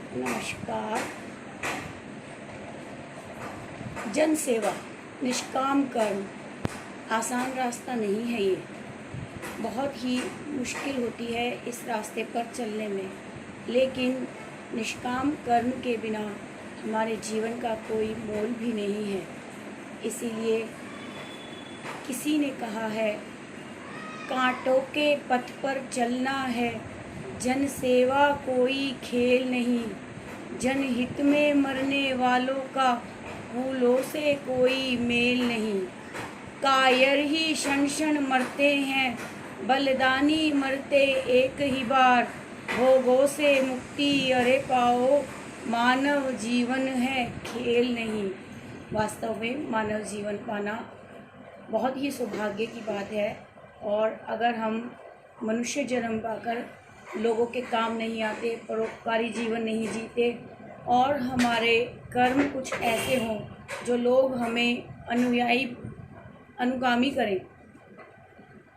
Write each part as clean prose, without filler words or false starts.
नमस्कार। जन सेवा, निष्काम कर्म आसान रास्ता नहीं है। ये बहुत ही मुश्किल होती है इस रास्ते पर चलने में, लेकिन निष्काम कर्म के बिना हमारे जीवन का कोई मोल भी नहीं है। इसीलिए किसी ने कहा है, कांटों के पथ पर चलना है, जन सेवा कोई खेल नहीं। जनहित में मरने वालों का फूलों से कोई मेल नहीं। कायर ही क्षण क्षण मरते हैं, बलिदानी मरते एक ही बार। भोगों से मुक्ति अरे पाओ, मानव जीवन है खेल नहीं। वास्तव में मानव जीवन पाना बहुत ही सौभाग्य की बात है। और अगर हम मनुष्य जन्म पाकर लोगों के काम नहीं आते, परोपकारी जीवन नहीं जीते और हमारे कर्म कुछ ऐसे हों जो लोग हमें अनुगामी करें,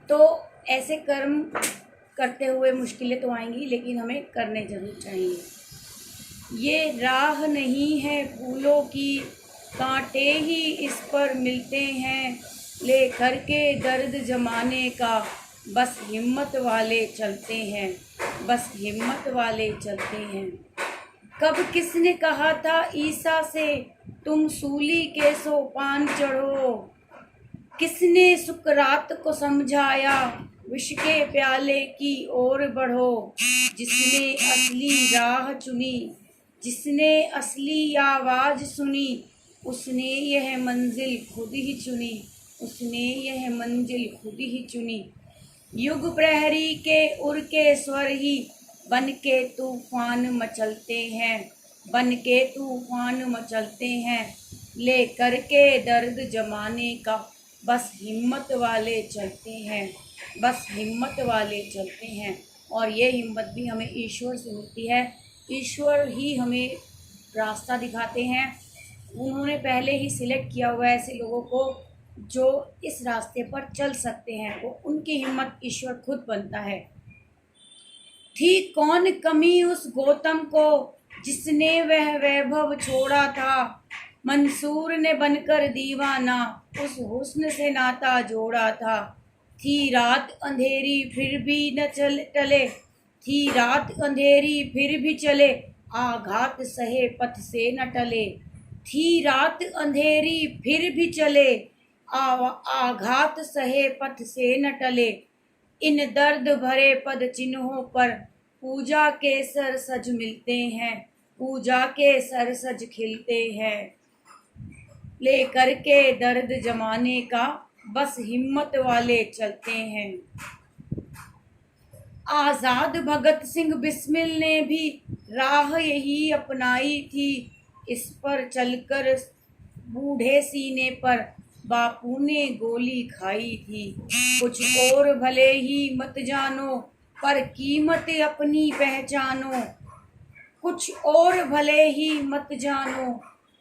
तो ऐसे कर्म करते हुए मुश्किलें तो आएंगी, लेकिन हमें करने जरूर चाहिए। ये राह नहीं है फूलों की, कांटे ही इस पर मिलते हैं। ले करके दर्द जमाने का, बस हिम्मत वाले चलते हैं, बस हिम्मत वाले चलते हैं। कब किसने कहा था ईसा से, तुम सूली के सोपान चढ़ो? किसने सुकरात को समझाया, विष के प्याले की ओर बढ़ो? जिसने असली राह चुनी, जिसने असली आवाज सुनी, उसने यह मंजिल खुद ही चुनी, उसने यह मंजिल खुद ही चुनी। युग प्रहरी के उर के स्वर ही बन के तूफान मचलते हैं, बन के तूफान मचलते हैं। ले करके दर्द जमाने का, बस हिम्मत वाले चलते हैं, बस हिम्मत वाले चलते हैं। और ये हिम्मत भी हमें ईश्वर से मिलती है। ईश्वर ही हमें रास्ता दिखाते हैं। उन्होंने पहले ही सिलेक्ट किया हुआ है ऐसे लोगों को जो इस रास्ते पर चल सकते हैं। वो उनकी हिम्मत ईश्वर खुद बनता है। थी कौन कमी उस गौतम को, जिसने वह वैभव छोड़ा था? मंसूर ने बनकर दीवाना उस हुस्न से नाता जोड़ा था। थी रात अंधेरी फिर भी न टले, थी रात अंधेरी फिर भी चले, आघात सहे पथ से न टले। थी रात अंधेरी फिर भी चले, आघात सहे पथ से न टले। इन दर्द भरे पद चिन्हों पर पूजा के सर सज मिलते हैं, पूजा के सर सज खिलते हैं। ले करके दर्द जमाने का, बस हिम्मत वाले चलते हैं। आजाद भगत सिंह बिस्मिल ने भी राह यही अपनाई थी। इस पर चलकर बूढ़े सीने पर बापू ने गोली खाई थी। कुछ और भले ही मत जानो, पर कीमत अपनी पहचानो। कुछ और भले ही मत जानो,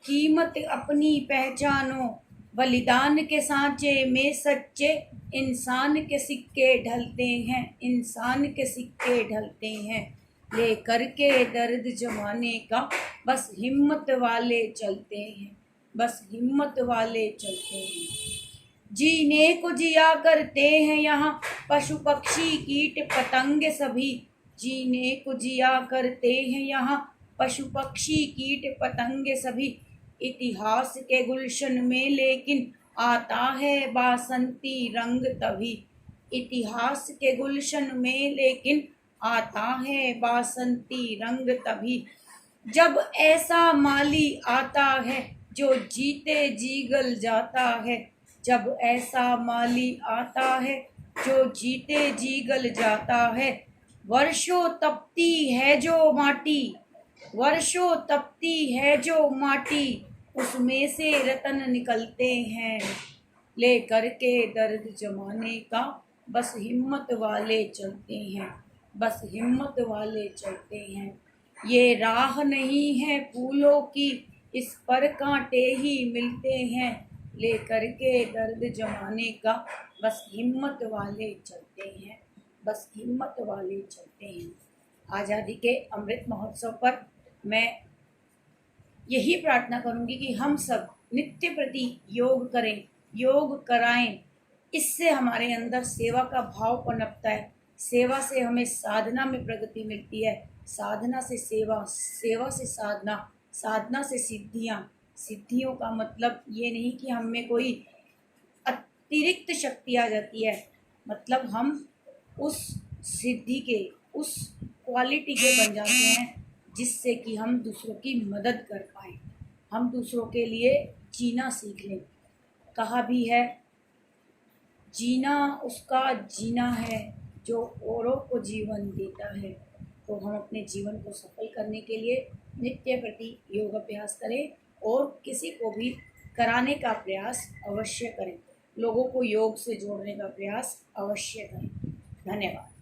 कीमत अपनी पहचानो। बलिदान के सांचे में सच्चे इंसान के सिक्के ढलते हैं, इंसान के सिक्के ढलते हैं। ले करके दर्द जमाने का, बस हिम्मत वाले चलते हैं, बस हिम्मत वाले चलते हैं। जीने को जिया करते हैं यहाँ पशु पक्षी कीट पतंग सभी। जीने को जिया करते हैं यहाँ पशु पक्षी कीट पतंग सभी। इतिहास के गुलशन में लेकिन आता है बासंती रंग तभी। इतिहास के गुलशन में लेकिन आता है बासंती रंग तभी। जब ऐसा माली आता है जो जीते जी गल जाता है। जब ऐसा माली आता है जो जीते जी गल जाता है। वर्षों तपती है जो माटी, वर्षों तपती है जो माटी, उसमें से रतन निकलते हैं। ले करके दर्द जमाने का, बस हिम्मत वाले चलते हैं, बस हिम्मत वाले चलते हैं। ये राह नहीं है फूलों की, इस पर कांटे ही मिलते हैं। ले करके दर्द जमाने का, बस हिम्मत वाले चलते हैं, बस हिम्मत वाले चलते हैं। आज़ादी के अमृत महोत्सव पर मैं यही प्रार्थना करूंगी कि हम सब नित्य प्रति योग करें, योग कराएं। इससे हमारे अंदर सेवा का भाव पनपता है, सेवा से हमें साधना में प्रगति मिलती है, साधना से सेवा, सेवा से साधना, साधना से सिद्धियाँ। सिद्धियों का मतलब ये नहीं कि हम में कोई अतिरिक्त शक्ति आ जाती है, मतलब हम उस सिद्धि के, उस क्वालिटी के बन जाते हैं जिससे कि हम दूसरों की मदद कर पाएँ, हम दूसरों के लिए जीना सीख लें। कहा भी है, जीना उसका जीना है जो औरों को जीवन देता है। तो हम अपने जीवन को सफल करने के लिए नित्य प्रति योग अभ्यास करें और किसी को भी कराने का प्रयास अवश्य करें, लोगों को योग से जोड़ने का प्रयास अवश्य करें। धन्यवाद।